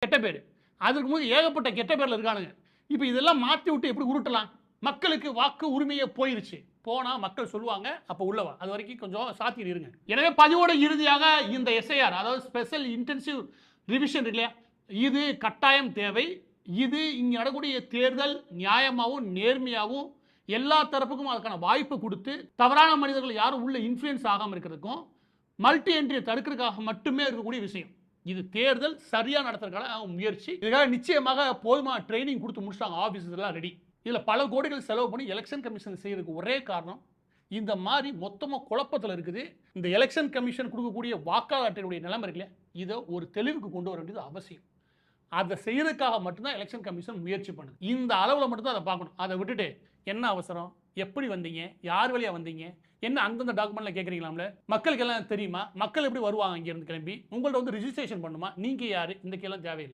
கெட்ட பேர். அதற்கு முன் ஏகப்பட்ட கெட்ட பேர்ல இருக்கானுங்க. இப்ப இதெல்லாம் மாத்தி விட்டு எப்படி உருட்டலாம்? மக்களுக்கு வாக்கு உரிமையே போயிருச்சு. போனா மக்கள் சொல்லுவாங்க, அப்ப உள்ள வா. அது வரைக்கும் கொஞ்சம் சாத்திட்டு இருங்க. எனவே பதிவோட இறுதியாக இந்த எஸ்ஐஆர், அதாவது ஸ்பெஷல் இன்டென்சிவ் ரிவிஷன் இல்லையா? இது கட்டாயம் தேவை. இது இங்க நடக்கக்கூடிய தேர்தல் நியாயமாவும், நேர்மையாவும் எல்லா தரப்புக்கும் அதுக்கான வாய்ப்பு குடுத்து, தவறான மனிதர்கள் யாரும் உள்ள இன்ஃப்ளூயன்ஸ் ஆகாம இருக்கிறதுக்கும், மல்டி என்ட்ரிய தடுக்கிறதுக்காக மட்டுமே இருக்கக்கூடிய விஷயம். இது தேர்தல் சரியா நடத்துறதுக்கான முயற்சி. இதுக்காக நிச்சயமாக போதுமான ட்ரெய்னிங் குடுத்து முடிச்சுட்டாங்க. ஆபீசர்ஸ் எல்லாம் ரெடி. இதுல பல கோடிகள் செலவு பண்ணி எலெக்ஷன் கமிஷன் செய்யறதுக்கு ஒரே காரணம், இந்த மாரி மொத்தமா குழப்பத்துல இருக்குது. இந்த எலெக்ஷன் கமிஷன் குடுக்கக்கூடிய வாக்காளர் அட்டையுடைய நிலைமை இருக்குல்ல, இத ஒரு தெளிவுக்கு கொண்டு வர வேண்டியது அவசியம். அத செய்யறதுக்காக மட்டும் தான் எலெக்ஷன் கமிஷன் முயற்சி பண்ணுது. இந்த அளவுல மட்டும் தான் அத பார்க்கணும். அத விட்டுட்டு என்ன அவசரம்? எப்படி வந்தீங்க? யார் வழியா வந்தீங்க? என்ன அந்தந்த டாக்குமெண்ட்ல கேட்குறீங்களாம்ல? மக்களுக்கு எல்லாம் தெரியுமா? மக்கள் எப்படி வருவாங்க இங்க இருந்து கிளம்பி? உங்கள்ட்ட வந்து ரிஜிஸ்ட்ரேஷன் பண்ணுமா? நீங்க யாரு? இந்த கேள்வி தேவையில்லை.